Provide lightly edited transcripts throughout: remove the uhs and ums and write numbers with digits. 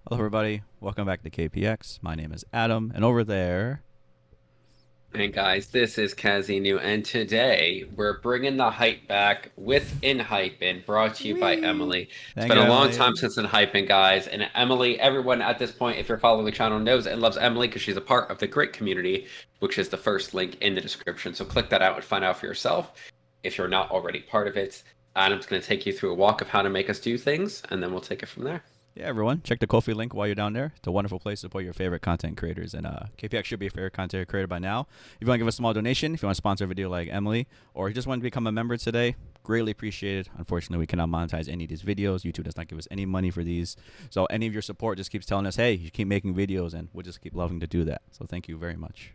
Hello, everybody. Welcome back to KPX. My name is Adam, and over there. And guys, this is Kazinu, and today we're bringing the hype back with ENHYPEN, brought to you by Whee! Emily. It's Thank been you, a long Emily. time since ENHYPEN, guys, and Emily, everyone at this point, if you're following the channel, knows and loves Emily because she's a part of the great community, which is the first link in the description. So click that out and find out for yourself if you're not already part of it. Adam's going to take you through a walk of how to make us do things, and then we'll take it from there. Yeah, everyone, check the Ko-fi link while you're down there. It's a wonderful place to support your favorite content creators, and KPX should be a favorite content creator by now. If you want to give a small donation, if you want to sponsor a video like Emily, or you just want to become a member today, greatly appreciated. Unfortunately, we cannot monetize any of these videos. YouTube does not give us any money for these. So any of your support just keeps telling us, hey, you keep making videos, and we'll just keep loving to do that. So thank you very much.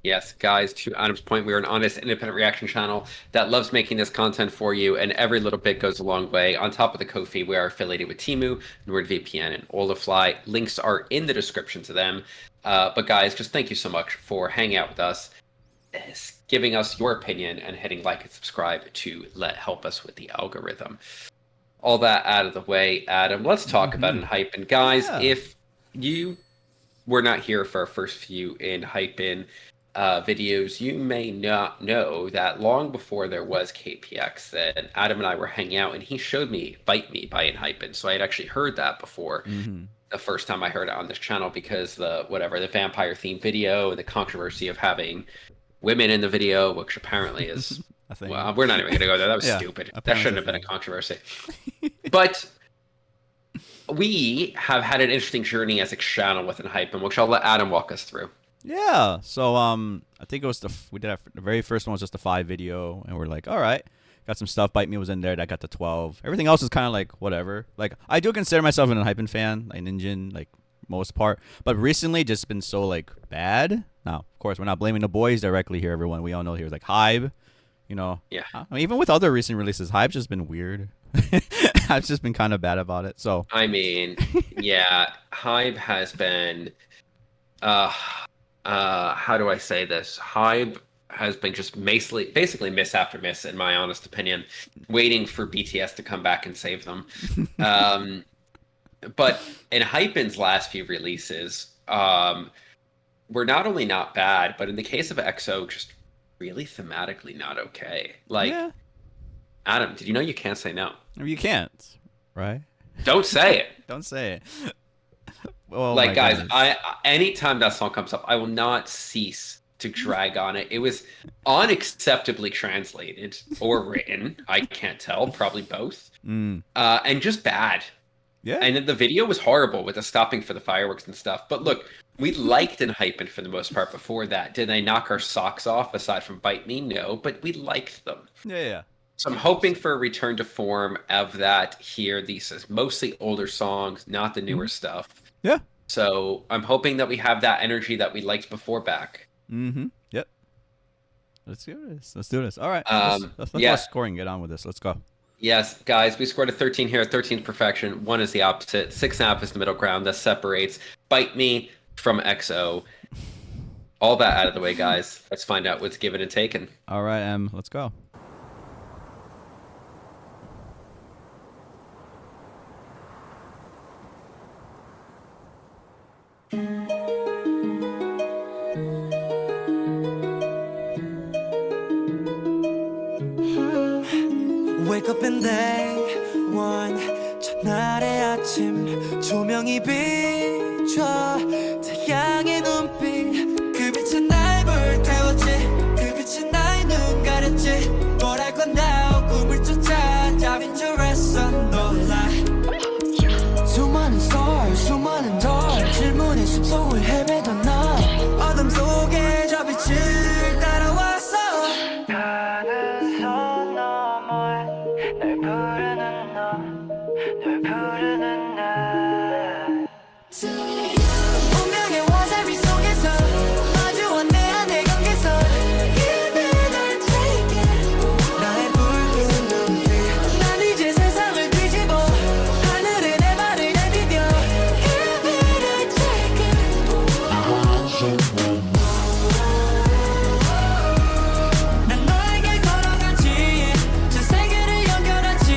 Yes, guys, to Adam's point, we are an honest, independent reaction channel that loves making this content for you, and every little bit goes a long way. On top of the Ko-fi, we are affiliated with Temu, NordVPN, and Olafly. Links are in the description to them. But guys, just thank you so much for hanging out with us, giving us your opinion, and hitting like and subscribe to help us with the algorithm. All that out of the way, Adam, let's talk about ENHYPEN. Guys, if you were not here for our first few ENHYPEN videos, you may not know that long before there was KPX, that Adam and I were hanging out, and he showed me "Bite Me" by ENHYPEN. So I had actually heard that before the first time I heard it on this channel, because the vampire theme video and the controversy of having women in the video, which apparently is well, we're not even gonna go there. That was stupid. That shouldn't have been a controversy. But we have had an interesting journey as a channel with ENHYPEN, which I'll let Adam walk us through. Yeah, so I think it was the very first one was just the 5 video, and we're like, all right, got some stuff. Bite Me was in there. That got to 12. Everything else is kind of like whatever. Like, I do consider myself an ENHYPEN fan, like Yeonjun, like most part, but recently just been so like bad. Now, of course, we're not blaming the boys directly here. Everyone, we all know here like HYBE, you know. Yeah. I mean, even with other recent releases, HYBE's just been weird. I've just been kind of bad about it. So I mean, yeah, HYBE has been how do I say this? HYBE has been just basically miss after miss, in my honest opinion, waiting for BTS to come back and save them. But ENHYPEN's last few releases were not only not bad, but in the case of EXO, just really thematically not okay. Like, Adam, did you know you can't say no? You can't, right? Don't say it. Don't say it. Oh, like, guys, anytime that song comes up, I will not cease to drag on it. It was unacceptably translated or written. I can't tell, probably both. And just bad. Yeah. And the video was horrible with the stopping for the fireworks and stuff. But look, we liked ENHYPEN for the most part before that. Did they knock our socks off aside from Bite Me? No, but we liked them. Yeah. So I'm hoping for a return to form of that here. These is mostly older songs, not the newer stuff. Yeah. So I'm hoping that we have that energy that we liked before back. Yep. Let's do this. Let's do this. All right. Let's watch scoring. Get on with this. Let's go. Yes, guys, we scored a 13 here. 13 is perfection. 1 is the opposite. 6.5 is the middle ground. That separates Bite Me from EXO. All that out of the way, guys. Let's find out what's given and taken. All right, let's go. Wake up and day one 첫날의 아침 조명이 비춰 태양의 눈빛 그 빛은 날 불태웠지 그 빛은 나의 눈 가렸지 뭘 할 건가 꿈을 쫓아 답인 줄 알았어 놀라 수많은 stars 수많은 달 질문의 숲속을 헤매던 나 어둠 속에 저 빛을 따라왔어 가는 선 너머에 널 부르는 널 부르는 날 운명의 와사비 속에서 마주한 내 안의 경계선 Give it or take it 나의 붉은 눈빛 난 이제 세상을 뒤집어 하늘에 내 발을 내디뎌 Give it or take it 난 너에게 걸어가지 저 세계를 연결하지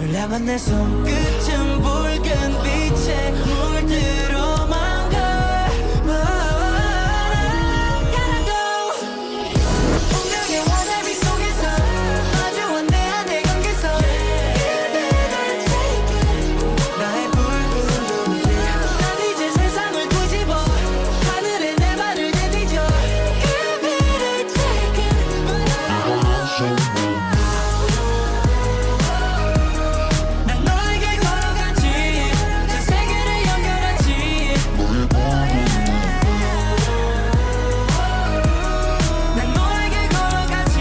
올라만 내 손끝은 붉은 빛에 물들어만 가 Gotta go 운명의 화살비 속에서 마주한 내 안의 경계선 나의 붉은 눈빛 난 이제 세상을 뒤집어 하늘에 내 발을 내디뎌 Give it a second 난 너에게 걸어가지 전 세계를 연결하지 난 너에게 걸어가지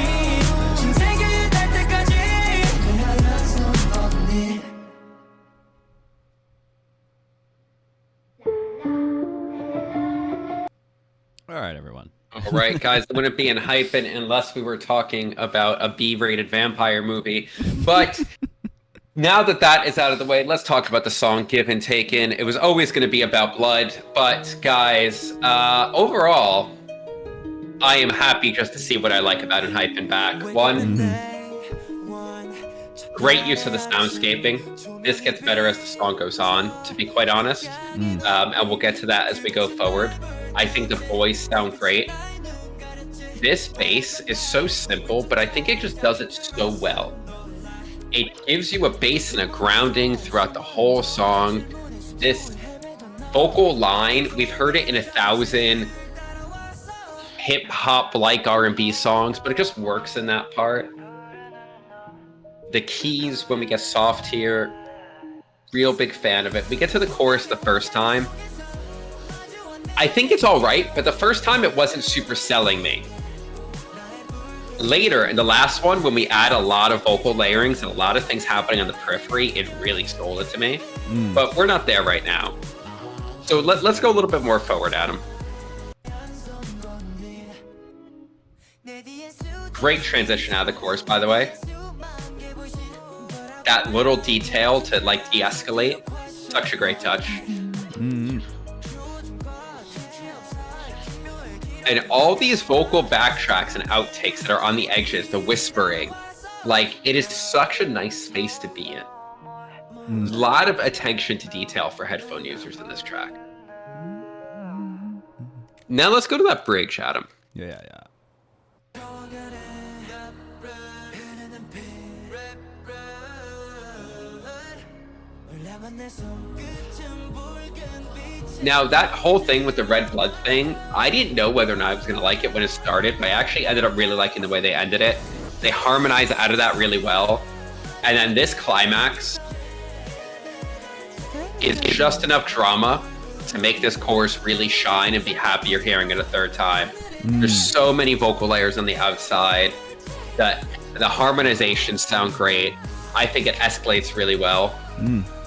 전 세계에 닿을 때까지 내가 연속 언니 All right, everyone. All right, guys, it wouldn't be ENHYPEN unless we were talking about a B-rated vampire movie. But now that that is out of the way, let's talk about the song Given Taken. It was always going to be about blood, but guys, overall, I am happy just to see what I like about ENHYPEN back. One, great use of the soundscaping. This gets better as the song goes on, to be quite honest. And we'll get to that as we go forward. I think the voice sound great. This bass is so simple, but I think it just does it so well. It gives you a bass and a grounding throughout the whole song. This vocal line, we've heard it in 1,000 hip-hop like R&B songs, but it just works in that part. The keys, when we get soft here, real big fan of it. We get to the chorus the first time. I think it's all right, but the first time it wasn't super selling me. Later, in the last one, when we add a lot of vocal layerings and a lot of things happening on the periphery, it really stole it to me. But we're not there right now. So let's go a little bit more forward, Adam. Great transition out of the chorus, by the way. That little detail to like de-escalate, such a great touch. And all these vocal backtracks and outtakes that are on the edges, the whispering, like it is such a nice space to be in. A lot of attention to detail for headphone users in this track. Now let's go to that bridge, Adam. Yeah. Now, that whole thing with the red blood thing, I didn't know whether or not I was going to like it when it started, but I actually ended up really liking the way they ended it. They harmonize out of that really well. And then this climax is just enough drama to make this chorus really shine and be happy you're hearing it a third time. There's so many vocal layers on the outside that the harmonizations sound great. I think it escalates really well.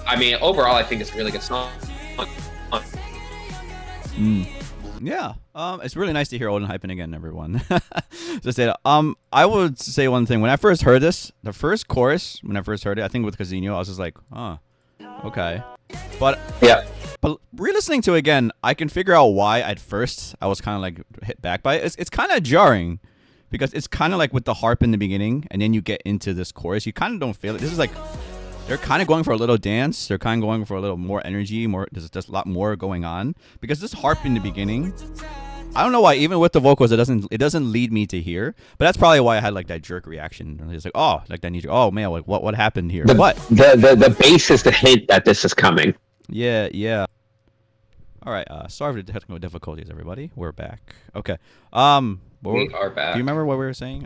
I mean, overall, I think it's a really good song. Yeah. It's really nice to hear old ENHYPEN again, everyone. Just say that. I would say one thing. When I first heard this, the first chorus, when I first heard it, I think with Casino, I was just like, okay. But re-listening to it again, I can figure out why at first I was kind of like hit back by it. It's kind of jarring because it's kind of like with the harp in the beginning, and then you get into this chorus, you kind of don't feel it. This is like they're kind of going for a little dance. They're kind of going for a little more energy. There's just a lot more going on because this harp in the beginning, I don't know why. Even with the vocals, it doesn't lead me to here. But that's probably why I had like that jerk reaction. It's like, oh, like that. Oh man, like what happened here? The bass is the hint that this is coming. Yeah. All right. Sorry for the technical difficulties, everybody. We're back. Okay. We are back. Do you remember what we were saying?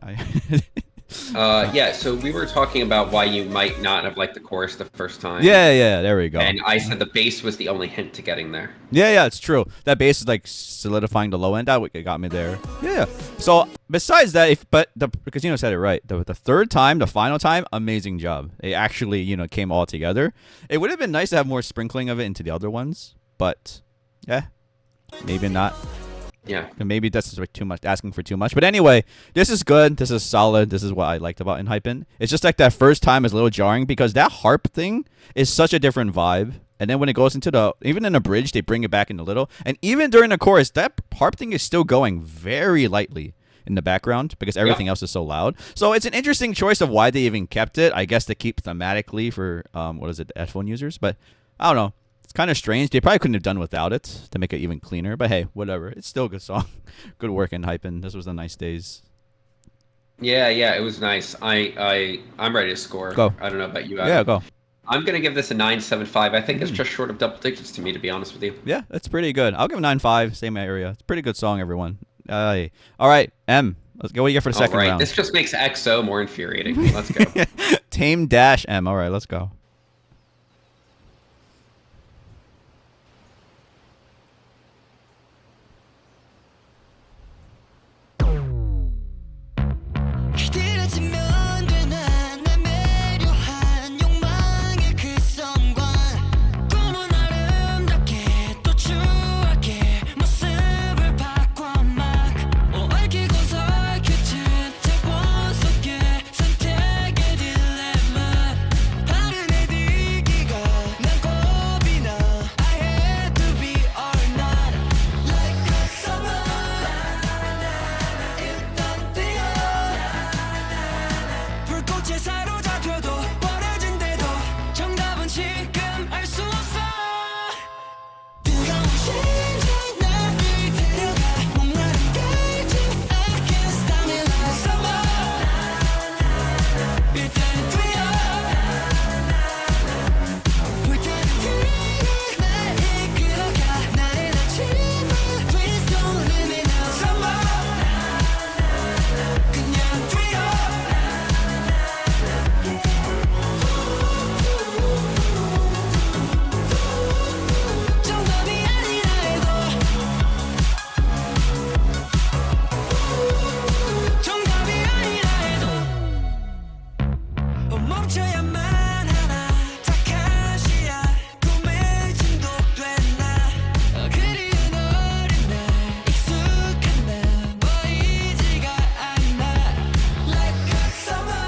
Yeah, so we were talking about why you might not have liked the chorus the first time. Yeah, there we go. And I said the bass was the only hint to getting there. Yeah, it's true. That bass is like solidifying the low end. That got me there. Yeah. So besides that, because said it right. The third time, the final time, amazing job. It actually, came all together. It would have been nice to have more sprinkling of it into the other ones, but yeah, maybe not. Yeah. Maybe that's like too much, asking for too much. But anyway, this is good. This is solid. This is what I liked about ENHYPEN. It's just like that first time is a little jarring because that harp thing is such a different vibe. And then when it goes into even in the bridge, they bring it back in a little. And even during the chorus, that harp thing is still going very lightly. in the background because everything else is so loud. So it's an interesting choice of why they even kept it. I guess to keep thematically for headphone users. But I don't know. It's kind of strange. They probably couldn't have done without it to make it even cleaner. But hey, whatever. It's still a good song. Good work, ENHYPEN. This was the nice days. Yeah, it was nice. I'm ready to score. Go. I don't know about you, Adam. Yeah, go. I'm gonna give this a 9.75. I think it's just short of double digits to me, to be honest with you. Yeah, that's pretty good. I'll give it 9.5. Same area. It's a pretty good song, everyone. All right, M. Let's go. What do you get for the second round? This just makes EXO more infuriating. Let's go. Tamed-Dashed M. All right, let's go. 기다려지면 되나 내 매료한 욕망의 그 성관 꿈은 아름답게 또 추하게 모습을 바꿔 막 얽히고서 얽혀진 자원 속에 선택의 딜레마 다른 애들기가 난 겁이 나 I had to be or not like a summer 일단 뛰어 불꽃에 사로잡혀도 버려진대도 정답은 지금 알 수 없어 뜨거운 심장 나를 데려가 목마른 갈증 I can't stop me like summer 일단 뛰어 불타는 그를 날 이끌어가 나의 아침을 Please don't leave me now summer 그냥 뛰어 정답이 아니라 해도 정답이 아니라 해도 멈춰야만 하나 착한 시야 꿈에 중독된 나 그리운 어린 날 익숙한 나 보이지가 않아 Like a summer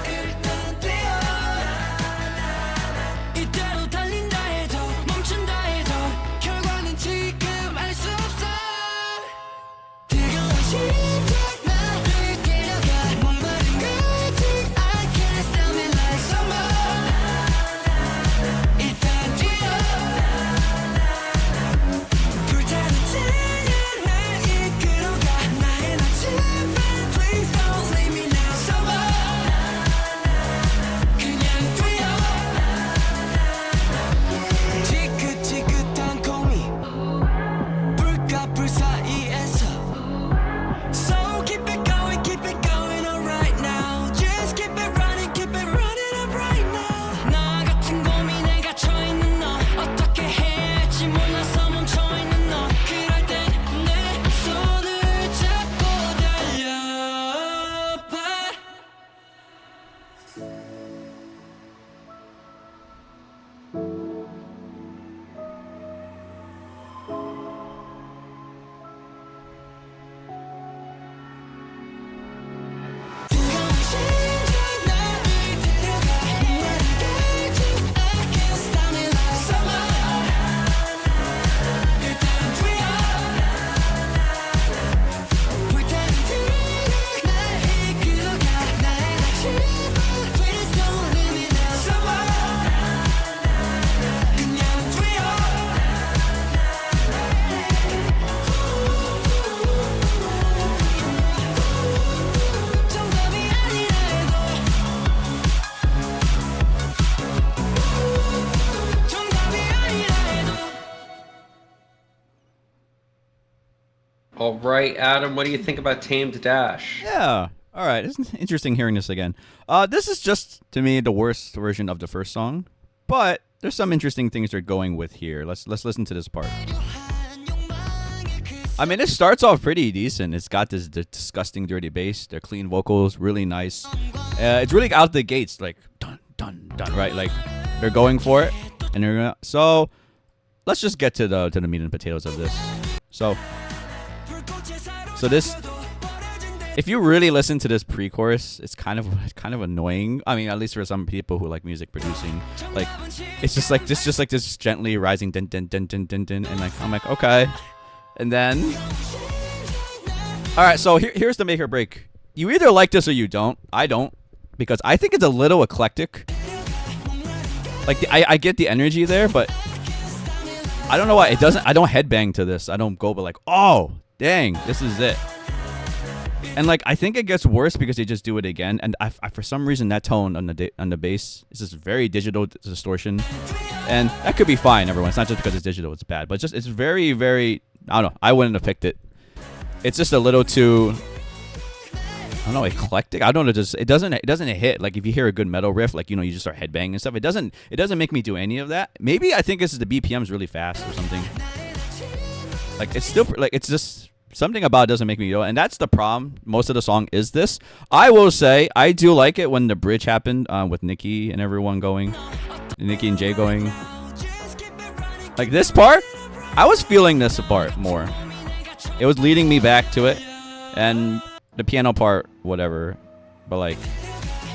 일단 뛰어 이대로 달린다 해도 멈춘다 해도 결과는 지금 알 수 없어 뜨거운 심장 나를 데려가 목마른 갈증 I can't stop me like summer 일단 뛰어 불타는 태양 날 이끌어가 나의 아침을 Please don't leave me now summer 그냥 뛰어 지긋지긋한 고민 불가불 사이에서 So keep it going on right now Just keep it running up right now 나 같은 고민에 갇혀있는 너 어떻게 해야 할지 몰라서 멈춰있는 너 그럴 땐 내 손을 잡고 달려봐 뜨거운 심장 나를 데려가 목마른 갈증 I can't stop me like summer 일단 뛰어 불타는 태양 날 이끌어가 나의 아침을 Please don't leave me now summer 그냥 뛰어 정답이 아니라 해도 정답이 아니라 해도 All right, Adam, what do you think about Tamed-Dashed? Yeah. All right. It's interesting hearing this again. This is just to me the worst version of the first song, but there's some interesting things they're going with here. Let's listen to this part. I mean, it starts off pretty decent. It's got this disgusting dirty bass. Their clean vocals, really nice. It's really out the gates, like dun dun dun, right? Like they're going for it, and they're gonna. So let's just get to the meat and potatoes of this. So this, if you really listen to this pre-chorus, it's kind of annoying. I mean, at least for some people who like music producing, like it's just like this gently rising din din din din din din, and like I'm like okay, and then All right, so here's the make or break. You either like this or you don't. I don't, because I think it's a little eclectic. Like I get the energy there, but I don't know why it doesn't. I don't headbang to this. I don't go, but like, oh dang, this is it. And like I think it gets worse because they just do it again. And I for some reason that tone on the bass is just very digital distortion, and that could be fine. Everyone, it's not just because it's digital, it's bad, but it's very very. I don't know. I wouldn't have picked it. It's just a little too, I don't know, eclectic. I don't know. It doesn't hit. Like if you hear a good metal riff, like you just start headbanging and stuff. It doesn't make me do any of that. Maybe I think it's the BPM's really fast or something. Like it's still like it's just something about it doesn't make me do it, and that's the problem. Most of the song is this. I will say I do like it when the bridge happened with Nicki and everyone going, Nicki and Jay going. Like this part, I was feeling this part more. It was leading me back to it, and the piano part, whatever, but like,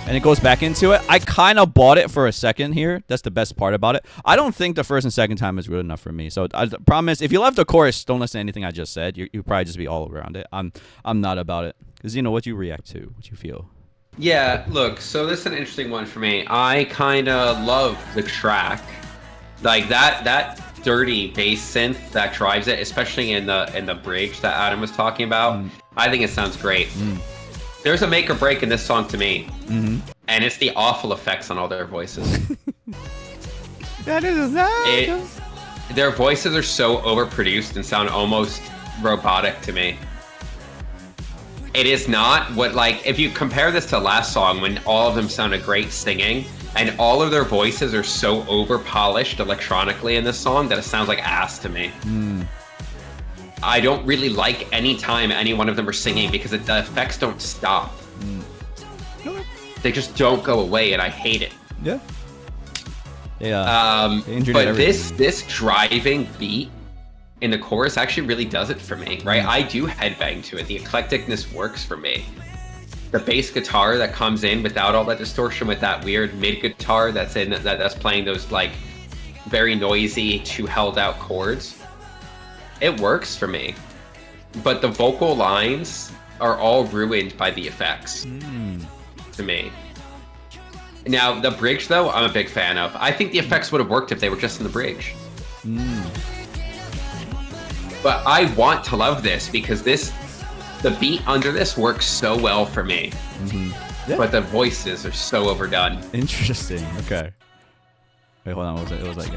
and it goes back into it. I kind of bought it for a second here. That's the best part about it. I don't think the first and second time is good enough for me. So I promise, if you love the chorus, don't listen to anything I just said. You probably just be all around it. I'm not about it, because what you react to, what you feel. Yeah, look, so this is an interesting one for me. I kind of love the track, like that dirty bass synth that drives it, especially in the bridge that Adam was talking about. I think it sounds great. There's a make or break in this song to me, and it's the awful effects on all their voices. Their voices are so overproduced and sound almost robotic to me. It is not what, like, if you compare this to last song when all of them sounded great singing, and all of their voices are so over polished electronically in this song that it sounds like ass to me. I don't really like any time any one of them are singing because the effects don't stop. They just don't go away, and I hate it. Yeah. Yeah. But this driving beat in the chorus actually really does it for me, right? I do headbang to it. The eclecticness works for me. The bass guitar that comes in without all that distortion, with that weird mid guitar that's playing those like very noisy two held out chords, it works for me. But the vocal lines are all ruined by the effects to me. Now the bridge though, I'm a big fan of. I think the effects would have worked if they were just in the bridge. But I want to love this because the beat under this works so well for me. Yeah. But the voices are so overdone. Interesting. Okay. Wait, hold on. What was it? It was like,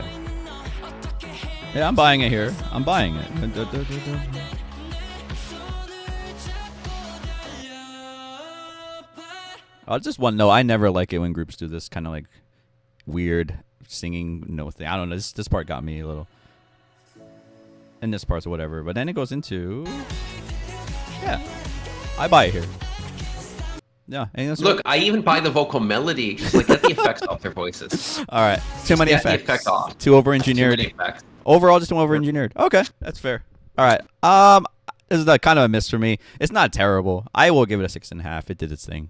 yeah, I'm buying it here. I'm buying it. I just want to know. I never like it when groups do this kind of like weird singing note thing. I don't know. This part got me a little. And this part's whatever. But then it goes into. Yeah, I buy it here. Yeah. Look, I even buy the vocal melody. Just like get the effects off their voices. All right. Too many effects. The effect off. Too over-engineered. Overall, just too over-engineered. Okay, that's fair. All right. This is kind of a miss for me. It's not terrible. I will give it a 6.5. It did its thing.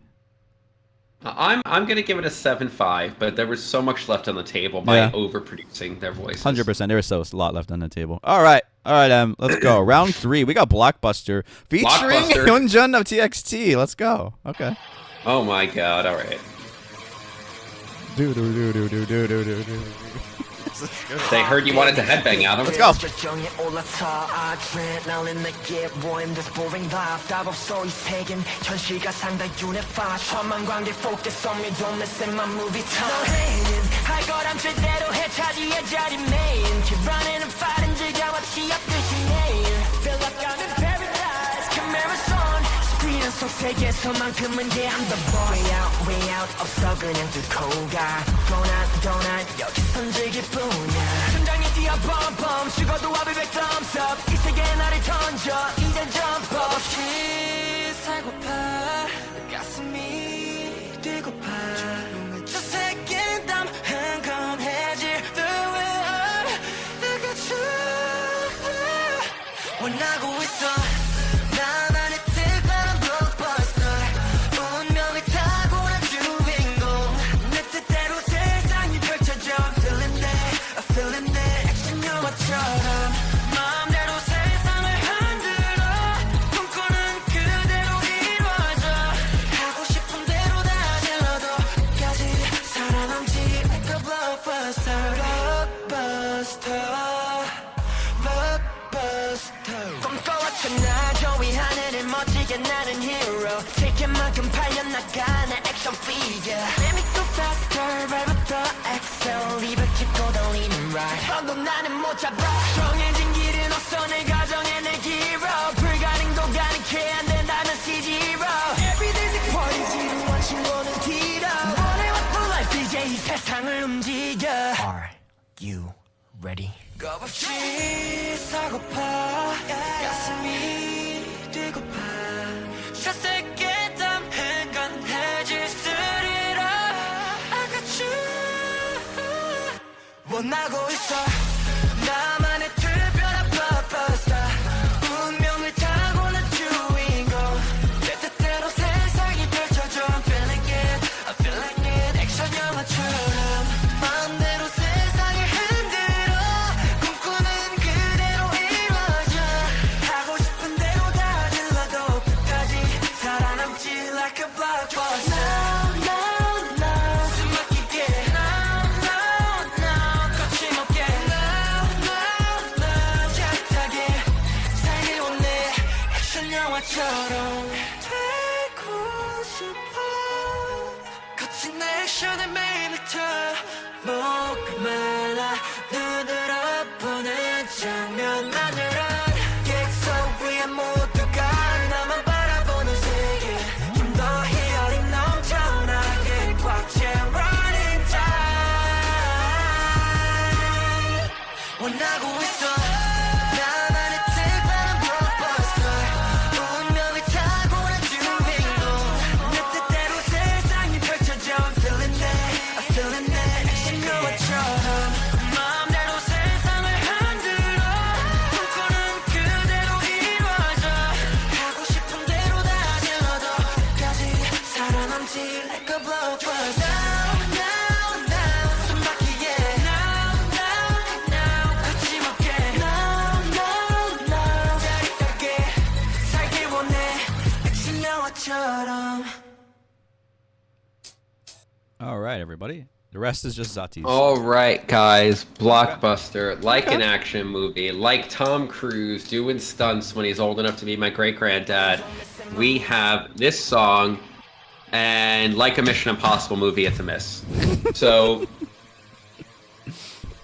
I'm gonna give it a 7.5, but there was so much left on the table by overproducing their voices. 100%. There was so a lot left on the table. All right, let's go. Round 3. We got Blockbuster featuring Yeonjun of TXT. Let's go. Okay. Oh my god. All right. They heard you wanted to headbang, Adam. Let's go. 속 세계에서만큼은 yeah I'm the boss way out 없어 그냥 뚫고 가 Go not 여기선 즐길뿐이야 천장에 뛰어 bomb 죽어도 I'll be back thumbs up 이 세계에 나를 던져 이젠 jump up 없이 살고파 가슴이 뛰고파 저 새끼 땀 흥건해질 the way 내가 주 원하고 있어 나만의 특별한 blockbuster 운명을 타고난 주인공 내 뜻대로 세상이 펼쳐져 feeling that 액션 영화처럼 마음대로 세상을 흔들어 꿈꾸는 그 액션 figure Let me go faster 발부터 excel 입을 짚고 달리는 ride 방도 나는 못 잡아 정해진 길은 없어 내 가정의 내 hero 불가능도 가능해 안 된다는 C0 Everyday's a party 지루한 친구는 뒤로 원해 what for life 이제 이 세상을 움직여 Are you ready? 겁없이 사고파 가슴이 뛰고파 샷세게 땀 행간해질 쓰리라 I got you 원하고 있어 나만의 특별한 blockbuster 운명을 타고난 주인공 내 뜻대로 세상이 펼쳐져 I'm feeling it I feel like it 액션 영화처럼 마음대로 세상을 흔들어 꿈꾸는 그대로 이루어져 하고 싶은 대로 다 질러도 끝까지 살아남지 like a blockbuster Now, now, now 숨 막히게 Now, now, now 거침없게 Now, now, now 짜릿하게 살기 원해 액션 영화처럼 되고 싶어 거친 액션의 매일부터 목을 말라 눈으로 보는 장면만으로 객석 위에 모두가 나만 바라보는 세계 좀 더 희열이 넘쳐나게 꽉 채운 running time 원하고 있어 나만의 특별한 blockbuster 운명을 타고난 주인공 내 뜻대로 세상이 펼쳐져 I'm feeling it I'm feeling it 액션 영화처럼 마음대로 세상을 흔들어 꿈꾸는 그대로 이루어져 하고 싶은 대로 다 질러도 끝까지 살아남지 like a blockbuster Now, now, now 숨 막히게 Now, now, now 거침없게 Now, now, now 짜릿하게 살기 원해 액션 영화처럼 All right, everybody. The rest is just Zati's. All right, guys. Blockbuster, like an action movie, like Tom Cruise doing stunts when he's old enough to be my great granddad. We have this song, and like a Mission Impossible movie, it's a miss. So,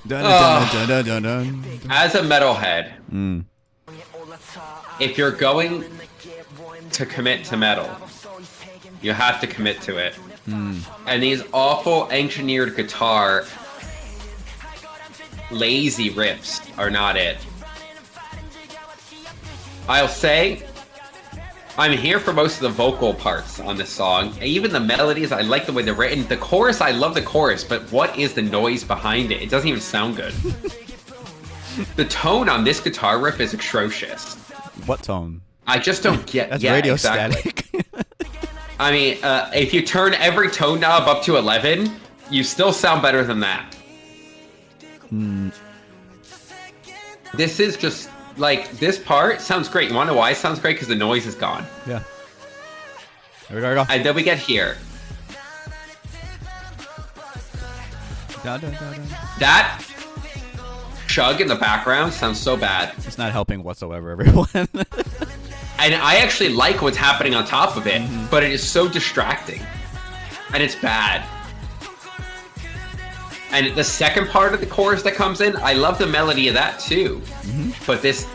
Dun, dun, dun, dun, dun, dun. as a metalhead, Mm. if you're going to commit to metal, you have to commit to it. And these awful engineered guitar, lazy riffs are not it. I'll say, I'm here for most of the vocal parts on this song. Even the melodies, I like the way they're written. The chorus, I love the chorus, but what is the noise behind it? It doesn't even sound good. The tone on this guitar riff is atrocious. What tone? I just don't get. That's yeah, radio exactly. static. I mean, if you turn every tone knob up to 11, you still sound better than that. This is just, like, this part sounds great. You want to know why it sounds great? Because the noise is gone. Yeah. There we go. And then we get here. Dun, dun, dun, dun. That chug in the background sounds so bad. It's not helping whatsoever, everyone. And I actually like what's happening on top of it, but it is so distracting. And it's bad. And the second part of the chorus that comes in, I love the melody of that too. But this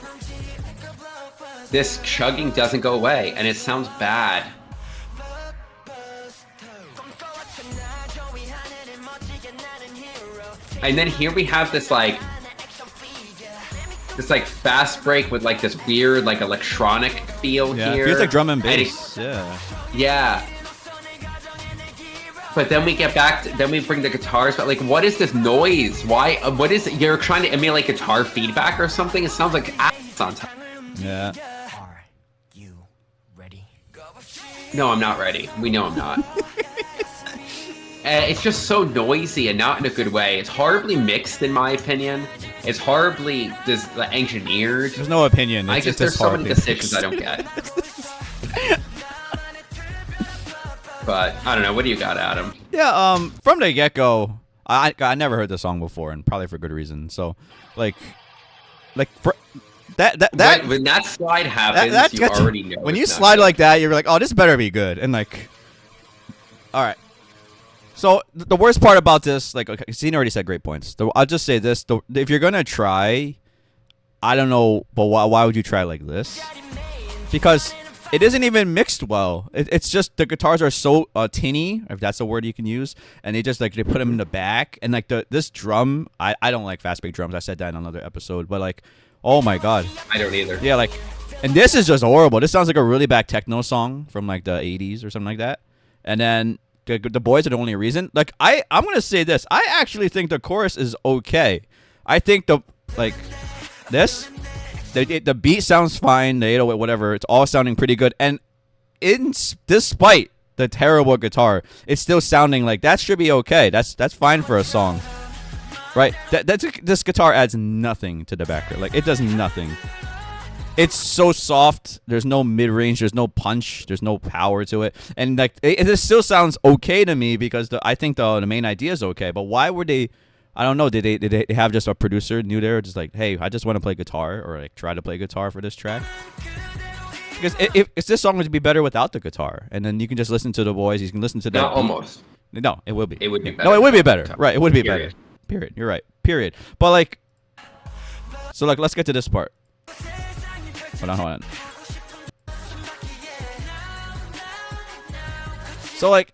chugging doesn't go away, and it sounds bad. And then here we have this like fast break with like this weird like electronic feel Yeah, here. feels like drum and it- bass. Yeah. yeah. But then we get back, then we bring the guitars, but like, what is this noise? Why, what is it? You're trying to emulate guitar feedback or something? It sounds like ass on top. Yeah. Are you ready? No, I'm not ready. We know I'm not. It's just so noisy and not in a good way. It's horribly mixed, in my opinion. It's horribly engineered. There's no opinion. I It's guess just there's so many horribly decisions I don't get. But I don't know. What do you got, Adam? Yeah, from the get-go, I never heard the song before, and probably for good reason. So, like for, When that slide happens, you gets- already know. when it's you not slide good. like that, you're like, oh, this better be good, and like All right. So the worst part about this, like, okay, Cena already said great points. I'll just say this: if you're gonna try, I don't know, but why would you try like this? Because it isn't even mixed well. It's just the guitars are so tinny, if that's a word you can use, and they just like they put them in the back, and like this drum, I don't like fast beat drums. I said that in another episode, but like, oh my god, I don't either. yeah, like, and this is just horrible. This sounds like a really bad techno song from like the 80s or something like that, and then. The boys are the only reason. Like I'm gonna say this. I actually think the chorus is okay. I think the beat sounds fine. The 808 whatever. It's all sounding pretty good. And despite the terrible guitar, it's still sounding like that should be okay. That's fine for a song, right? This guitar adds nothing to the background. Like it does nothing. It's so soft. There's no mid-range. There's no punch. There's no power to it. And like it still sounds okay to me because I think the main idea is okay. But why would they? I don't know. Did they have just a producer new there, just like, hey, I just want to play guitar or like try to play guitar for this track? Because if this song would be better without the guitar, and then you can just listen to the boys. You can listen to that. Not almost. No, it will be. It would be better. No, it would be better. Right, it would be Period. better. Period. You're right. Period. But like, so like, let's get to this part. Hold on. So like,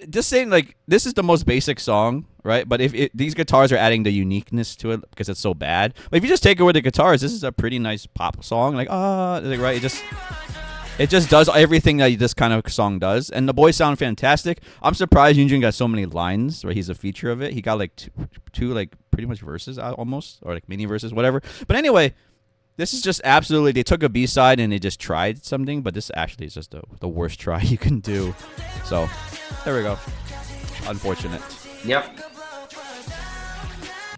just saying like this is the most basic song, right? But if these guitars are adding the uniqueness to it because it's so bad. But if you just take away the guitars, this is a pretty nice pop song. Like right? It just does everything that this kind of song does, and the boys sound fantastic. I'm surprised Yeonjun got so many lines. Right? He's a feature of it. He got like two like pretty much verses out almost, or like mini verses, whatever. But anyway. This is just absolutely, they took a B-side and they just tried something, but this actually is just the worst try you can do. So, there we go. Unfortunate. Yep.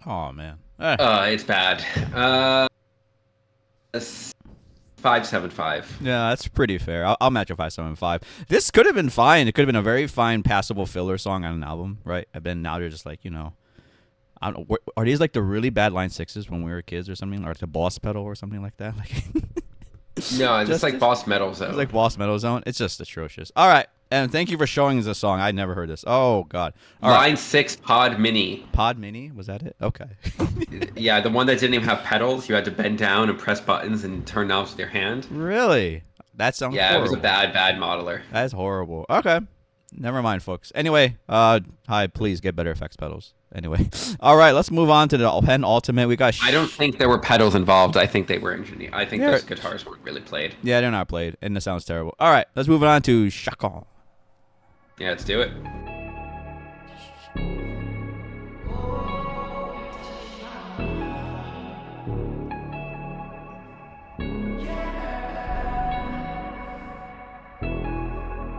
Oh, man. It's bad. 5.75. Yeah, that's pretty fair. I'll match a 5.75. This could have been fine. It could have been a very fine, passable filler song on an album, right? And then now they're just like, I don't know. Are these like the really bad line sixes when we were kids or something, or like the boss pedal or something like that? Like, no, it's just like Boss Metal Zone. It's like Boss Metal Zone. It's just atrocious. All right, and thank you for showing us this song. I never heard this. Oh God. All Line right. 6 Pod Mini. Pod Mini, was that it? Okay. Yeah, the one that didn't even have pedals. You had to bend down and press buttons and turn knobs with your hand. Really? That sounds. Yeah, horrible. It was a bad modeler. That's horrible. Okay. Never mind, folks. Anyway, hi, please get better effects pedals. Anyway, all right, let's move on to the Pen Ultimate. We got. I don't think there were pedals involved. I think they were engineered. I think those guitars weren't really played. Yeah, they're not played, and it sounds terrible. All right, let's move on to Chaconne. Yeah, let's do it.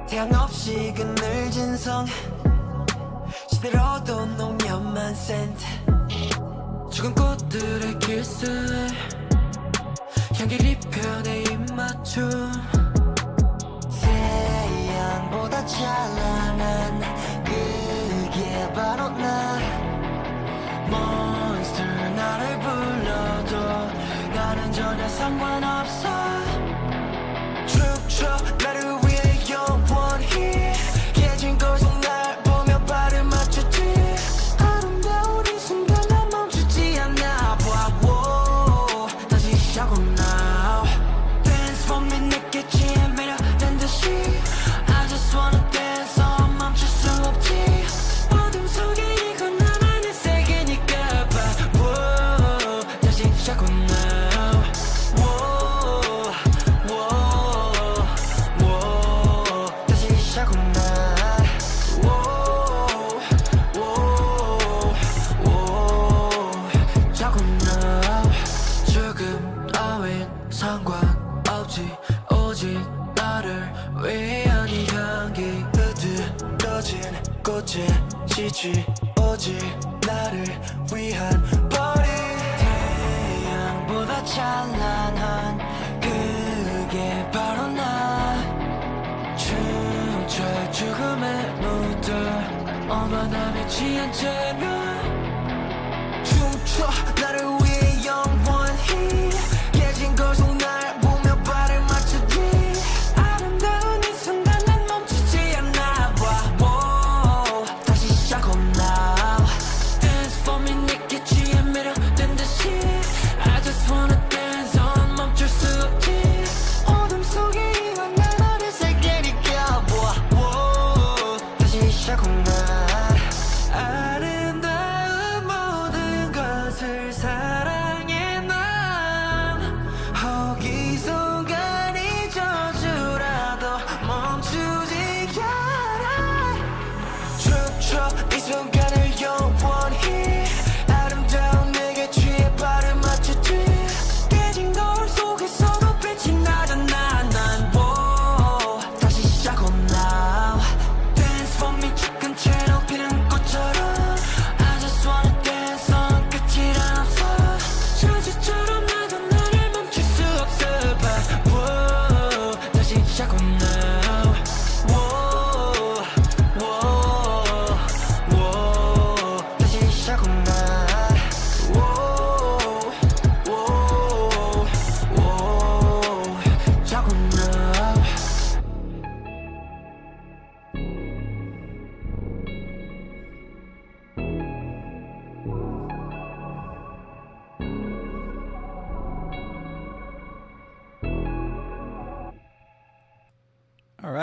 태양 없이 그늘진 성 시들어도 농염한 센트 죽은 꽃들의 키스에 향기를 입혀 내 입맞춤 태양보다 찬란한 그게 바로 나 Monster 나를 불러도 나는 전혀 상관없어 춤춰 나를 위해 영원히 깨진 곳에 날 보며 발을 맞추지 아름다운 이 순간 난 멈추지 않아 봐 다시 시작은 now Dance for me 느꼈지 매력된 듯이 I just wanna dance 멈출 수 없지 어둠 속에 이건 나만의 세계니까 봐 다시 시작은 now 다시 시작은 죽음 따윈 상관없지 오직 나를 위한 이 향기 흐드러진 꽃에 지치 오직 나를 위한 버리 태양보다 찬란한 그게 바로 나 춤춰 죽음의 무드 어머나 취한 채로 춤춰 나를 위해 영원히 깨진 곳에 날 보며 발을 맞추지 아름다운 이 순간 난 멈추지 않아 봐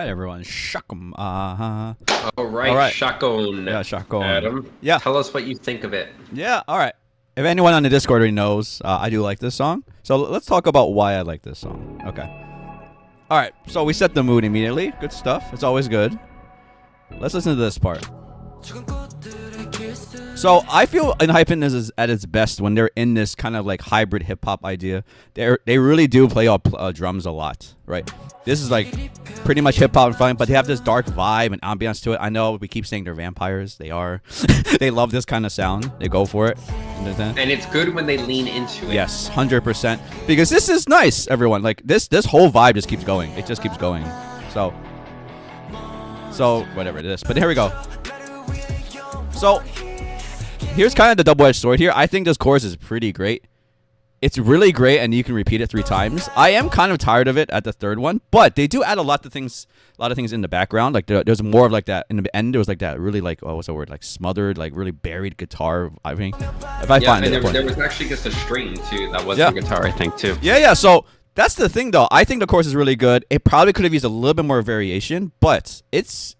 right, everyone. Chaconne. All All right, right. Chaconne. Yeah, Chaconne. Adam, Yeah. tell us what you think of it. Yeah, all right. If anyone on the Discord already knows, I do like this song. So let's talk about why I like this song. Okay. All right, so we set the mood immediately. Good stuff. It's always good. Let's listen to this part. So I feel ENHYPEN is at its best when they're in this kind of like hybrid hip hop idea. They really do play up drums a lot, right? This is like pretty much hip hop and fun, but they have this dark vibe and ambiance to it. I know we keep saying they're vampires. They are. They love this kind of sound. They go for it. And it's good when they lean into it. Yes, 100%. Because this is nice, everyone. Like this whole vibe just keeps going. It just keeps going. So whatever it is. But here we go. So here's kind of the double-edged sword here. I think this chorus is pretty great. It's really great, and you can repeat it 3 times. I am kind of tired of it at the third one, but they do add a lot of things in the background. Like there's more of like that in the end. There was like that really like what's the word, like smothered, like really buried guitar. I think if I find it, there was actually just a string too. That was the guitar, I think, too. Yeah. So that's the thing, though. I think the chorus is really good. It probably could have used a little bit more variation, but it's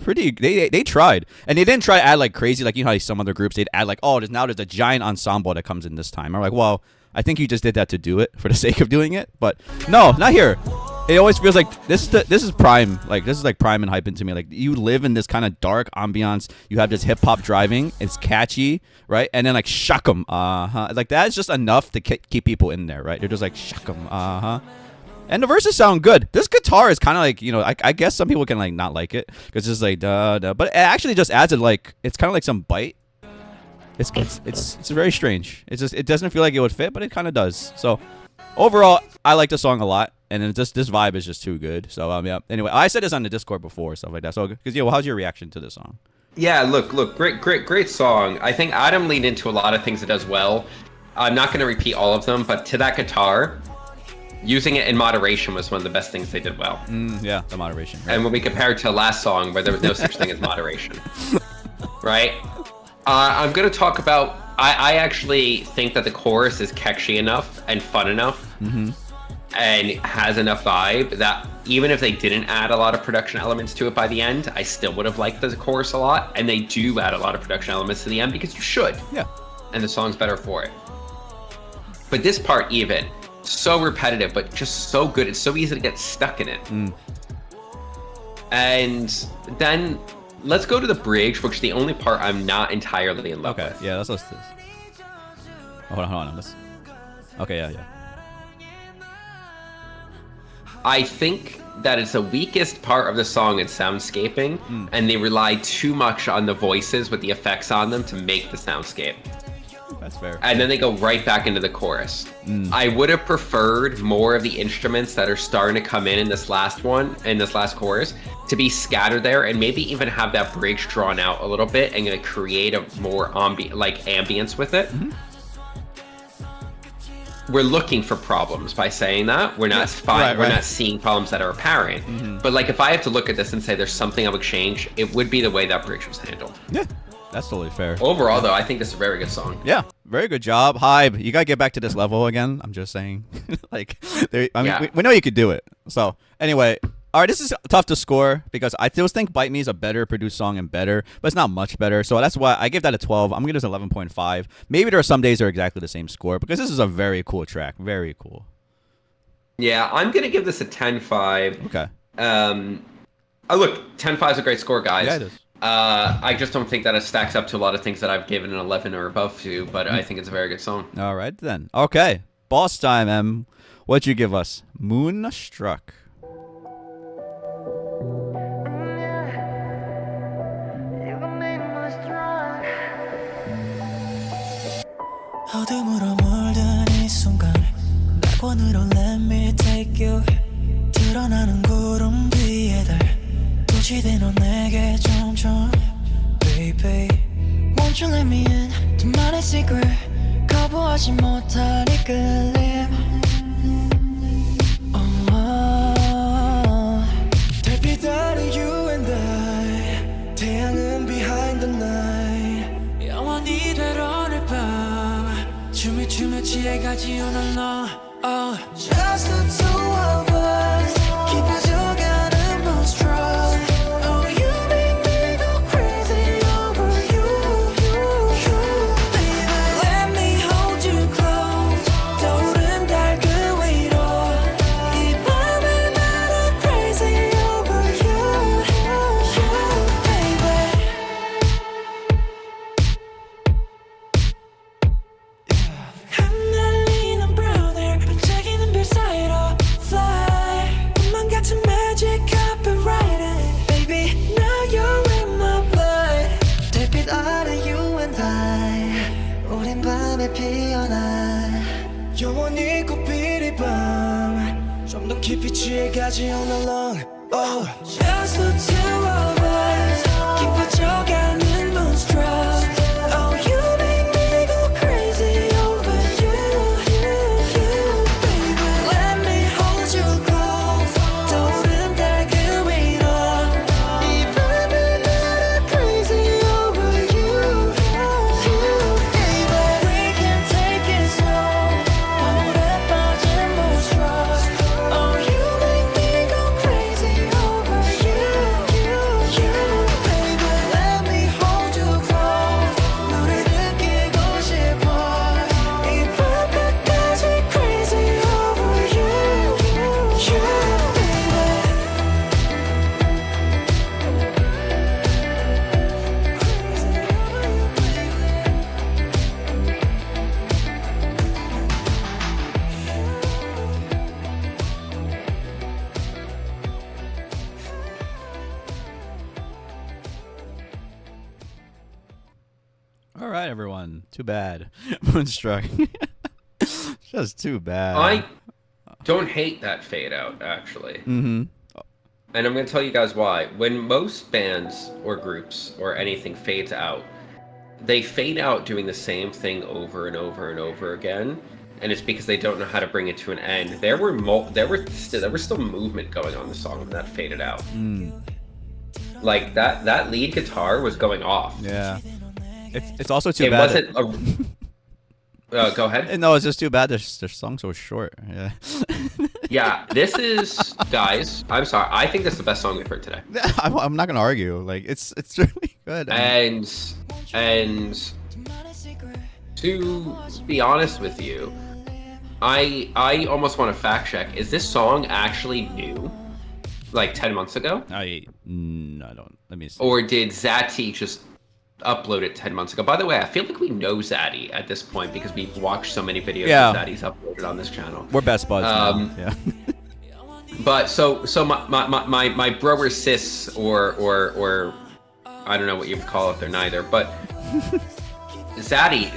pretty. They tried, and they didn't try to add like crazy, like you know how some other groups they'd add like, oh, there's a giant ensemble that comes in this time. I'm like, well, I think you just did that to do it for the sake of doing it, but no, not here. It always feels like this is prime. Like this is like prime ENHYPEN to me. Like you live in this kind of dark ambiance. You have this hip hop driving. It's catchy, right? And then like Chaconne, like that's just enough to keep people in there, right? They're just like Chaconne, And the verses sound good. This guitar is kind of like, you know, I guess some people can like not like it because it's just like da da, but it actually just adds it like it's kind of like some bite. It's very strange. It doesn't feel like it would fit, but it kind of does. So overall, I like the song a lot, and then this vibe is just too good. So yeah. Anyway, I said this on the Discord before, stuff like that. So because how's your reaction to this song? Yeah, look, great song. I think Adam leaned into a lot of things it does well. I'm not going to repeat all of them, but to that guitar, using it in moderation was one of the best things they did well. Yeah, the moderation. Right? And when we compare it to last song, where there was no such thing as moderation, right? I'm going to talk about. I actually think that the chorus is catchy enough and fun enough, and has enough vibe that even if they didn't add a lot of production elements to it by the end, I still would have liked the chorus a lot. And they do add a lot of production elements to the end because you should. Yeah. And the song's better for it. But this part, even so repetitive, but just so good. It's so easy to get stuck in it. And then let's go to the bridge, which is the only part I'm not entirely in love with. Okay, yeah, let's listen to this. Hold on. Okay, yeah. I think that it's the weakest part of the song in soundscaping, and they rely too much on the voices with the effects on them to make the soundscape. That's fair. And then they go right back into the chorus. I would have preferred more of the instruments that are starting to come in this last chorus, to be scattered there, and maybe even have that bridge drawn out a little bit and gonna create a more ambience with it. We're looking for problems by saying that. We're not we're not seeing problems that are apparent. But like if I have to look at this and say there's something I would change, it would be the way that bridge was handled. Yeah. That's totally fair. Overall, though, I think this is a very good song. Yeah, very good job, Hybe. You gotta get back to this level again. I'm just saying, we know you could do it. So anyway, all right, this is tough to score because I still think "Bite Me" is a better produced song and better, but it's not much better. So that's why I give that a 12. I'm gonna give this 11.5. Maybe there are some days they're exactly the same score because this is a very cool track. Very cool. Yeah, I'm gonna give this a 10.5. Okay. Look, 10.5 is a great score, guys. Yeah, it is. I just don't think that it stacks up to a lot of things that I've given an 11 or above to, but I think it's a very good song. All right, then. Okay. Boss time, Em. What'd you give us? Moonstruck. 어둠으로 물든 이 순간 낙원으로 let me take you 드러나는 구름 뒤에 달 도취돼 넌 내게 점점 baby Won't you let me in 둘만의 secret 거부하지 못할 이 끌림 달빛 아래 you and I 태양은 behind the night 영원히 될 오늘 밤 춤을 추며 취해가지 오늘 너 Just the two of us 깊어져가는 moonstruck 눈에 피어나 영원히 꽃피리 밤좀 더 깊이 취해가지 all along oh. Just the two of us 깊어져가는 Moonstruck oh you make me go crazy over you baby let me hold you close 떠오른 달 그 위로 이 밤을 날아 crazy over you baby we can take it slow 물에 빠진 Moonstruck oh you make me go crazy over you baby let me hold you close 너를 느끼고 싶어 이 밤 끝까지 crazy over you baby All right, everyone. Too bad. Moonstruck. Just too bad. I don't hate that fade out, actually. Mm-hmm. And I'm going to tell you guys why. When most bands or groups or anything fades out, they fade out doing the same thing over and over and over again, and it's because they don't know how to bring it to an end. There was still movement going on in the song when that faded out. Like that lead guitar was going off. Yeah. It's also too It bad. wasn't a... go ahead. No, it's just too bad their song's so short. Yeah. Yeah, this is... Guys, I'm sorry. I think this is the best song we've heard today. I'm not gonna argue. Like it's really good. And to be honest with you, I almost want to fact check. Is this song actually new? Like 10 months ago? I don't. Let me see. Or did Zati just upload it 10 months ago? By the way, I feel like we know Zaddy at this point because we've watched so many videos Yeah. that Zaddy's uploaded on this channel. We're best buds. Now. Yeah. But so my bro or sis or I don't know what you would call it, they're neither, but Zaddy.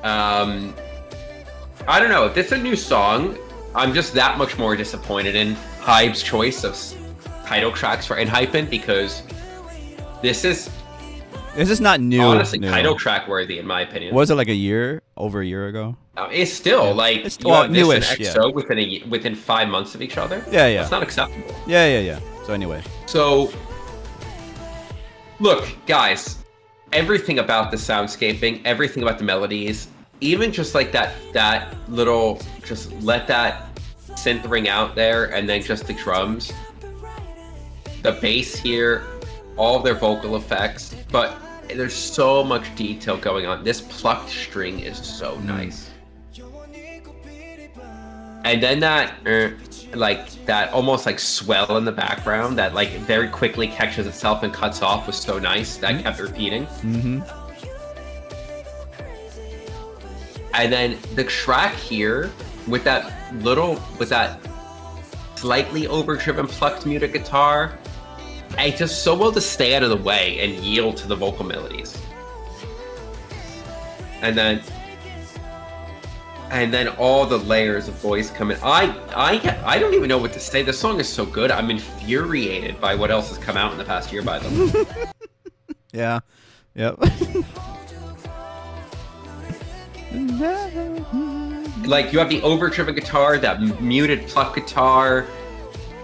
I don't know if this is a new song. I'm just that much more disappointed in Hybe's choice of title tracks for ENHYPEN because this is not new. honestly new. title track worthy in my opinion. Was it like over a year ago? It's still like It's you have this newish, and yeah. EXO within 5 months of each other. Yeah, yeah. That's not acceptable. Yeah. So anyway. So, look, guys, everything about the soundscaping, everything about the melodies, even just like that little, just let that synth ring out there, and then just the drums, the bass here, all of their vocal effects, but there's so much detail going on. This plucked string is so nice. And then that, like that almost like swell in the background that like very quickly catches itself and cuts off was so nice. That kept repeating. Mm-hmm. And then the track here with that slightly overdriven plucked muted guitar, it's just so well to stay out of the way and yield to the vocal melodies. And then all the layers of voice come in. I don't even know what to say. The song is so good. I'm infuriated by what else has come out in the past year by them. Yeah. Yep. Like you have the overdriven guitar, that muted pluck guitar.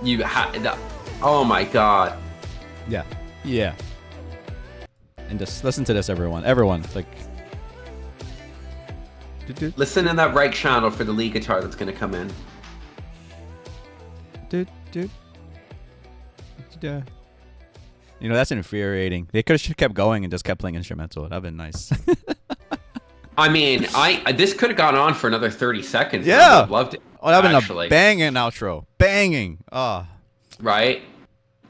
You have the, oh my god. Yeah. And just listen to this, everyone. Everyone, like. Listen in that right channel for the lead guitar that's gonna come in. You know, that's infuriating. They could have kept going and just kept playing instrumental. That'd been nice. I mean, this could have gone on for another 30 seconds. Yeah. I would have loved it. Oh, that'd been actually. a banging outro. Banging. Oh. Right?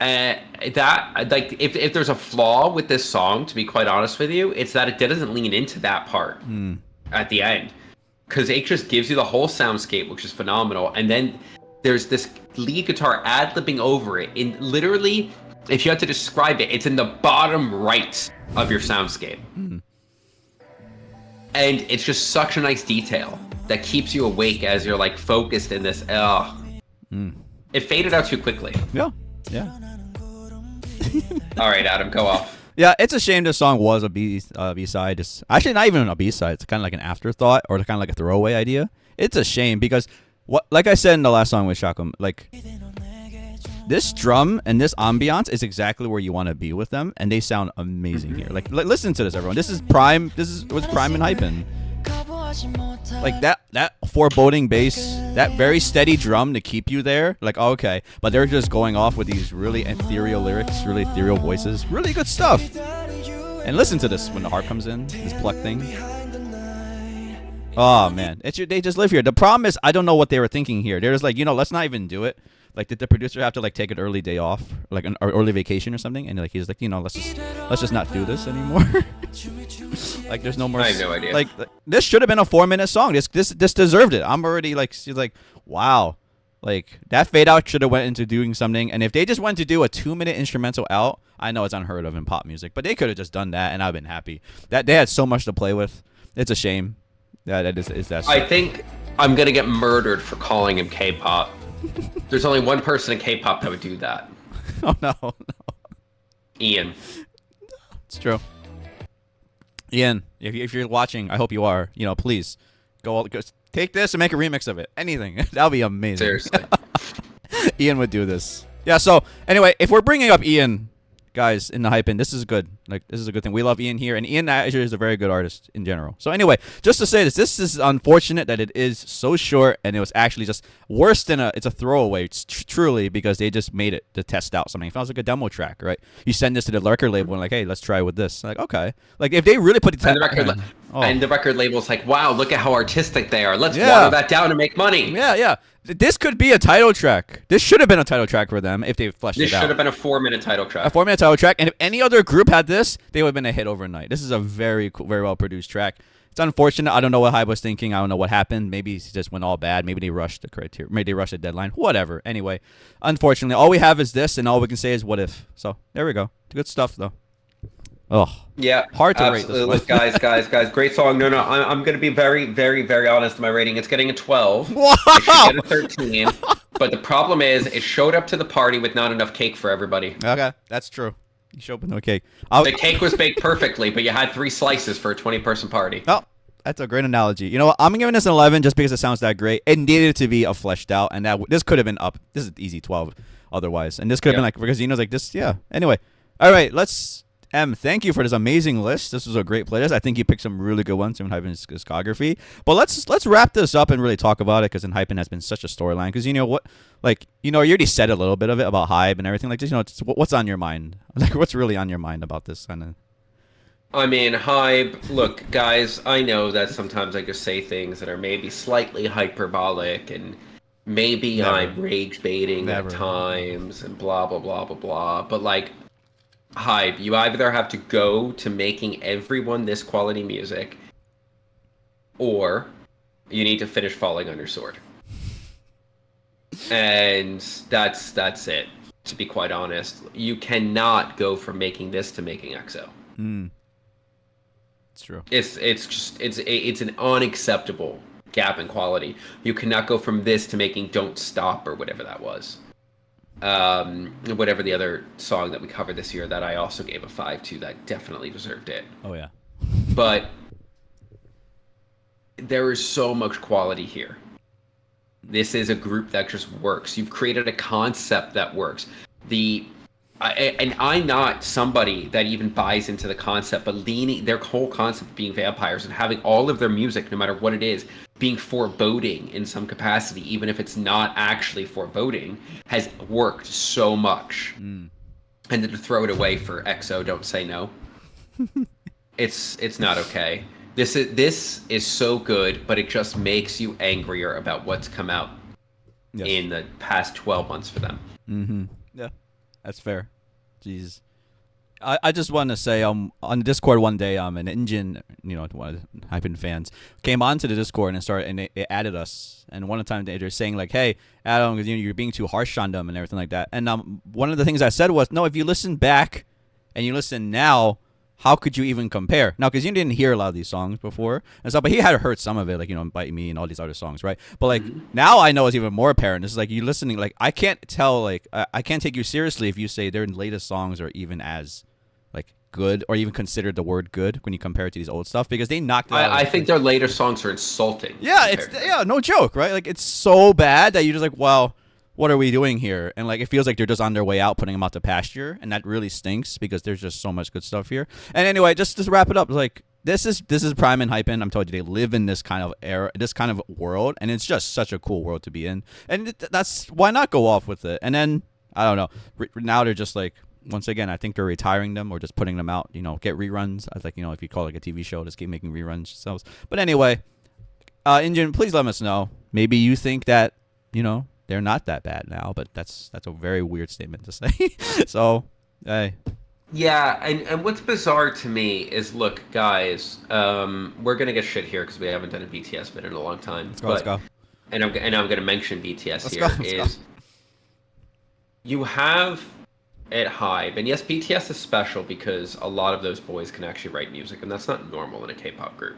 That, like, if there's a flaw with this song, to be quite honest with you, it's that it doesn't lean into that part at the end. Because it just gives you the whole soundscape, which is phenomenal. And then there's this lead guitar ad-libbing over it. In literally, if you had to describe it, it's in the bottom right of your soundscape. And it's just such a nice detail that keeps you awake as you're like focused in this. It faded out too quickly. Yeah. Yeah. All right, Adam, go off. Yeah, it's a shame this song was a B-side. It's actually not even a B-side. It's kind of like an afterthought or kind of like a throwaway idea. It's a shame because, like I said in the last song with Chaconne, like this drum and this ambiance is exactly where you want to be with them, and they sound amazing here. Like listen to this, everyone. This is prime. Was prime and ENHYPEN. Like that foreboding bass, that very steady drum to keep you there. Like, oh, okay, but they're just going off with these really ethereal lyrics, really ethereal voices, really good stuff. And listen to this when the harp comes in, this pluck thing. Oh man, they just live here. The problem is I don't know what they were thinking here. They're just like, let's not even do it. Like, did the producer have to like take an early day off, like an early vacation or something? And like he's like, let's just not do this anymore. Like, there's no more. I have no idea. Like this should have been a 4-minute song. This deserved it. I'm already like, she's like, wow, like that fade out should have went into doing something. And if they just went to do a 2-minute instrumental out, I know it's unheard of in pop music, but they could have just done that, and I've been happy. That they had so much to play with. It's a shame. That is that. I think I'm gonna get murdered for calling him K-pop. There's only one person in K-pop that would do that. Oh no. Ian. It's true. Ian, if you're watching, I hope you are. Please go take this and make a remix of it. Anything. That'll be amazing. Seriously. Ian would do this. Yeah. So anyway, if we're bringing up Ian, guys, in the ENHYPEN, this is good. Like, this is a good thing. We love Ian here, and Ian actually is a very good artist in general. So anyway, just to say this is unfortunate that it is so short, and it was actually just worse than it's a throwaway. It's truly because they just made it to test out something. It sounds like a demo track, right? You send this to the record label and like, hey, let's try with this. Like, okay, like if they really put and the record label's like, wow, look at how artistic they are. Let's water that down and make money. Yeah. This could be a title track. This should have been a title track for them if they fleshed it out. This should have been a 4-minute title track. A 4-minute title track. And if any other group had this, they would have been a hit overnight. This is a very cool, very well produced track. It's unfortunate. I don't know what Hype was thinking. I don't know what happened. Maybe it just went all bad. Maybe they rushed the criteria. Maybe they rushed the deadline. Whatever. Anyway, unfortunately, all we have is this, and all we can say is what if. So there we go. Good stuff, though. Oh. Yeah. Hard to rate this one. guys. Great song. No. I'm going to be very, very, very honest in my rating. It's getting a 12. Wow. It should get a 13. But the problem is it showed up to the party with not enough cake for everybody. Okay. That's true. You show up with no cake. The cake was baked perfectly, but you had 3 slices for a 20-person party. Oh, that's a great analogy. You know what? I'm giving this an 11 just because it sounds that great. It needed to be a fleshed out, and this could have been up. This is easy 12 otherwise. And this could have been like, because like this, yeah. Anyway. All right, thank you for this amazing list. This was a great playlist. I think you picked some really good ones in ENHYPEN's discography. But let's wrap this up and really talk about it, because ENHYPEN has been such a storyline. Because you already said a little bit of it about Hype and everything like this. What's on your mind? Like, what's really on your mind about this kind of? I mean, Hype. Look, guys, I know that sometimes I just say things that are maybe slightly hyperbolic, and maybe I'm rage baiting at times, and blah blah blah blah blah. But like, Hype, you either have to go to making everyone this quality music, or you need to finish falling on your sword. And that's it. To be quite honest, you cannot go from making this to making EXO. It's true. It's an unacceptable gap in quality. You cannot go from this to making Don't Stop or whatever that was. Whatever the other song that we covered this year that I also gave a 5 to, that definitely deserved it. Oh yeah. But there is so much quality here. This is a group that just works. You've created a concept that works. And I'm not somebody that even buys into the concept, but their whole concept being vampires and having all of their music, no matter what it is, being foreboding in some capacity, even if it's not actually foreboding, has worked so much. And then to throw it away for EXO, Don't Say No. It's not okay. This is so good, but it just makes you angrier about what's come out in the past 12 months for them. Yeah, that's fair. Jeez. I just want to say, on Discord one day, an Yeonjun, one of the ENHYPEN fans, came onto the Discord and it added us. And one of the times they're saying like, "Hey, Adam, you're being too harsh on them and everything like that." And one of the things I said was, "No, if you listen back and you listen now, how could you even compare? Now, because you didn't hear a lot of these songs before and stuff, but he had heard some of it, like, you know, Bite Me and all these other songs, right? But, like, now I know it's even more apparent. It's like you listening, like, I can't tell, like, I can't take you seriously if you say their latest songs are even as, like, good or even considered the word good when you compare it to these old stuff because they knocked it out. I think their later songs are insulting. Yeah, no joke, right? Like, it's so bad that you're just like, well, what are we doing here? And like, it feels like they're just on their way out, putting them out to pasture, and that really stinks because there's just so much good stuff here. And anyway, just to wrap it up, like, this is Prime and ENHYPEN. I'm told you they live in this kind of era, this kind of world, and it's just such a cool world to be in. And that's why not go off with it. And then I don't know. Now they're just like, once again, I think they're retiring them or just putting them out. You know, get reruns. I like, you know, if you call it like a TV show, just keep making reruns themselves. But anyway, Yeonjun, please let us know. Maybe you think that, you know, they're not that bad now, but that's a very weird statement to say. So, hey. Yeah, and what's bizarre to me is, look, guys, we're gonna get shit here because we haven't done a BTS bit in a long time. Let's go. And I'm gonna mention BTS Let's here. go. You have at HYBE, and yes, BTS is special because a lot of those boys can actually write music, and that's not normal in a K-pop group.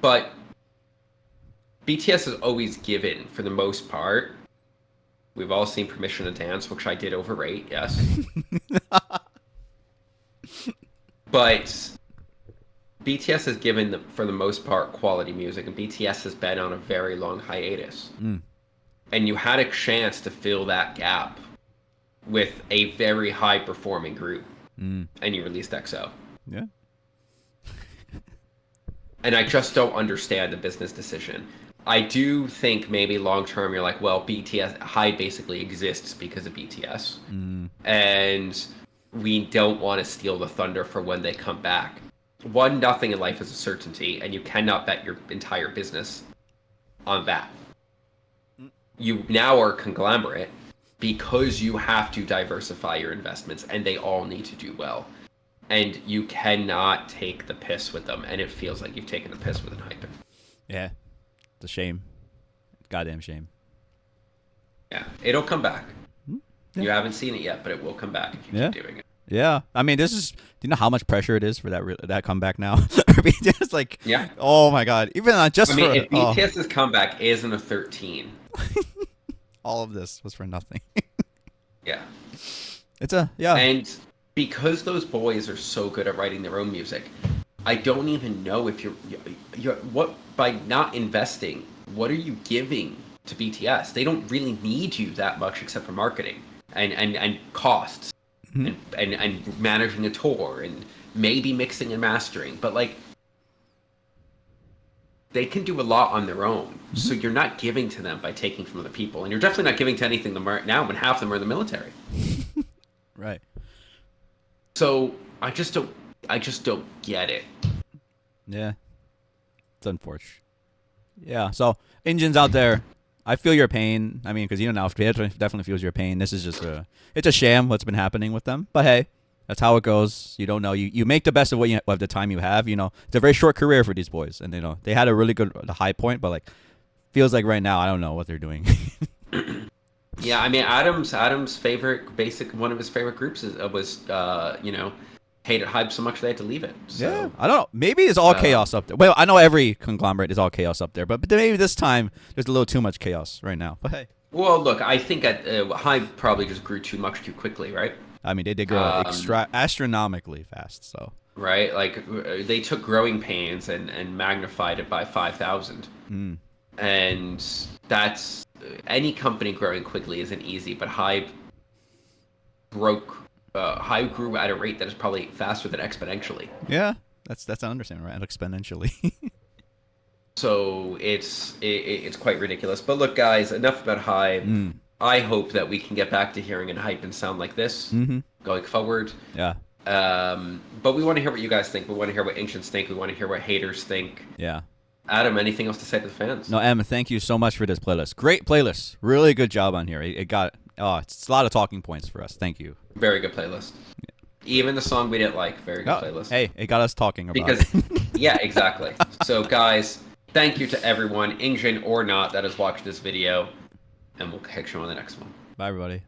But BTS has always given, for the most part. We've all seen Permission to Dance, which I did overrate, yes. But BTS has given, for the most part, quality music, and BTS has been on a very long hiatus. And you had a chance to fill that gap with a very high-performing group, and you released EXO. Yeah. And I just don't understand the business decision. I do think maybe long-term you're like, well, BTS, HYBE basically exists because of BTS. And we don't want to steal the thunder for when they come back. Nothing in life is a certainty, and you cannot bet your entire business on that. You now are a conglomerate because you have to diversify your investments, and they all need to do well. And you cannot take the piss with them, and it feels like you've taken the piss with ENHYPEN. Yeah. It's a shame. Goddamn shame. Yeah, it'll come back. Yeah. You haven't seen it yet, but it will come back if you keep doing it. Yeah, I mean, this is. Do you know how much pressure it is for that comeback now? Just like, yeah. Oh my god, even just. I mean, if BTS's comeback isn't a 13, all of this was for nothing. Yeah, it's a and because those boys are so good at writing their own music, I don't even know if you're what by not investing. What are you giving to BTS? They don't really need you that much except for marketing and costs. And managing a tour and maybe mixing and mastering, but like they can do a lot on their own. So you're not giving to them by taking from other people, and you're definitely not giving to anything now when half of them are in the military. Right. So I just don't get it. Yeah, it's unfortunate. Yeah. So Yeonjun's out there. I feel your pain. I mean, because you know now, definitely feels your pain. This is just it's a sham what's been happening with them. But hey, that's how it goes. You don't know. You make the best of what of the time you have. You know, it's a very short career for these boys, and you know they had a really good high point, but like feels like right now I don't know what they're doing. Yeah, I mean Adam's favorite one of his favorite groups was hated HYBE so much they had to leave it. So, yeah, I don't know. Maybe it's all chaos up there. Well, I know every conglomerate is all chaos up there, but maybe this time there's a little too much chaos right now. But hey. Well, look, I think HYBE probably just grew too much too quickly, right? I mean, they did grow astronomically fast, so. Right, like they took growing pains and magnified it by 5,000. And that's any company growing quickly isn't easy, but HYBE HYBE grew at a rate that is probably faster than exponentially. Yeah, that's I understand, right? Exponentially. So it's quite ridiculous. But look, guys, enough about HYBE. I hope that we can get back to hearing ENHYPEN sound like this going forward. Yeah. But we want to hear what you guys think. We want to hear what ancients think. We want to hear what haters think. Yeah. Adam, anything else to say to the fans? No, Em, thank you so much for this playlist. Great playlist. Really good job on here. It got it's a lot of talking points for us. Thank you. Very good playlist. Yeah. Even the song we didn't like, very good playlist. Hey, it got us talking about it. Because yeah, exactly. So guys, thank you to everyone, Yeonjun or not, that has watched this video, and we'll catch you on the next one. Bye, everybody.